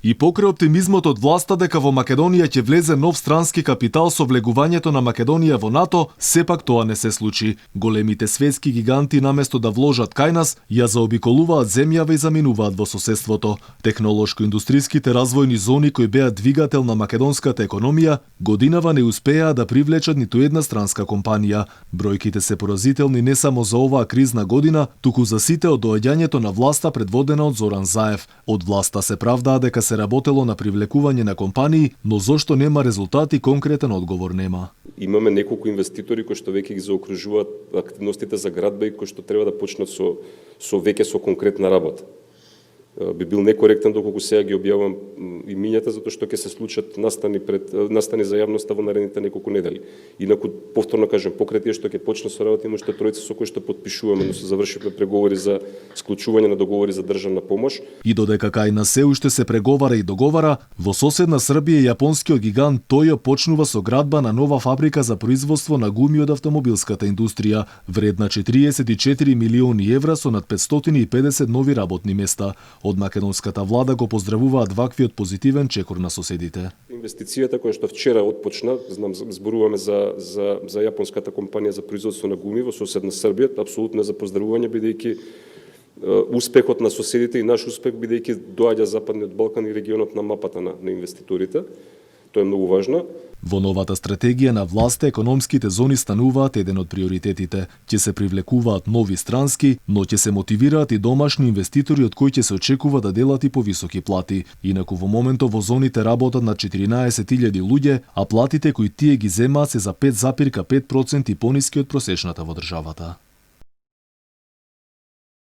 И покрај оптимизмот од власта дека во Македонија ќе влезе нов странски капитал со влегувањето на Македонија во НАТО, сепак тоа не се случи. Големите светски гиганти наместо да вложат кај нас, ја заобиколуваат земјава и заминуваат во соседството. Технолошко-индустријските развојни зони кои беа двигател на македонската економија, годинава не успеа да привлечат ниту една странска компанија. Бројките се поразителни не само за оваа кризна година, туку за сите од доаѓањето на власта предводена од Зоран Заев. Од власта се правдаа дека се работело на привлекување на компании, но зошто нема резултати, конкретен одговор нема. Имаме неколку инвеститори кои што веќе ги заокружуваат активностите за градба и кои што треба да почнат со конкретна работа. Би бил некоректен доколку сега ги објавувам имињата, затоа што ќе се случат настани за јавноста во наредните неколку недели. Инаку, повторно кажем, покрај тие што ќе почне со работа, има уште тројца со кои што подпишуваме, но се завршивме преговори за склучување на договори за државна помош. И додека кај нас се уште се преговара и договара, во соседна Србија јапонскиот гигант Тојо почнува со градба на нова фабрика за производство на гуми од автомобилската индустрија, вредна 44 милиони евра со над 550 нови работни места. Од македонската влада го поздравуваат ваквиот позитивен чекор на соседите. Инвестицијата која што вчера отпочна, зборуваме за јапонската компанија за производство на гуми во соседна Србија, апсолутно за поздравување, бидејќи успехот на соседите и наш успех бидејќи доаѓа Западниот Балкан и регионот на мапата на инвеститорите. Тоа е многу важно. Во новата стратегија на власта економските зони стануваат еден од приоритетите. Ќе се привлекуваат нови странски, но ќе се мотивираат и домашни инвеститори од кои ќе се очекува да делат и по високи плати. Инаку во моментот во зоните работат на 14.000 луѓе, а платите кои тие ги земаат се за 5,5% пониски од просечната во државата.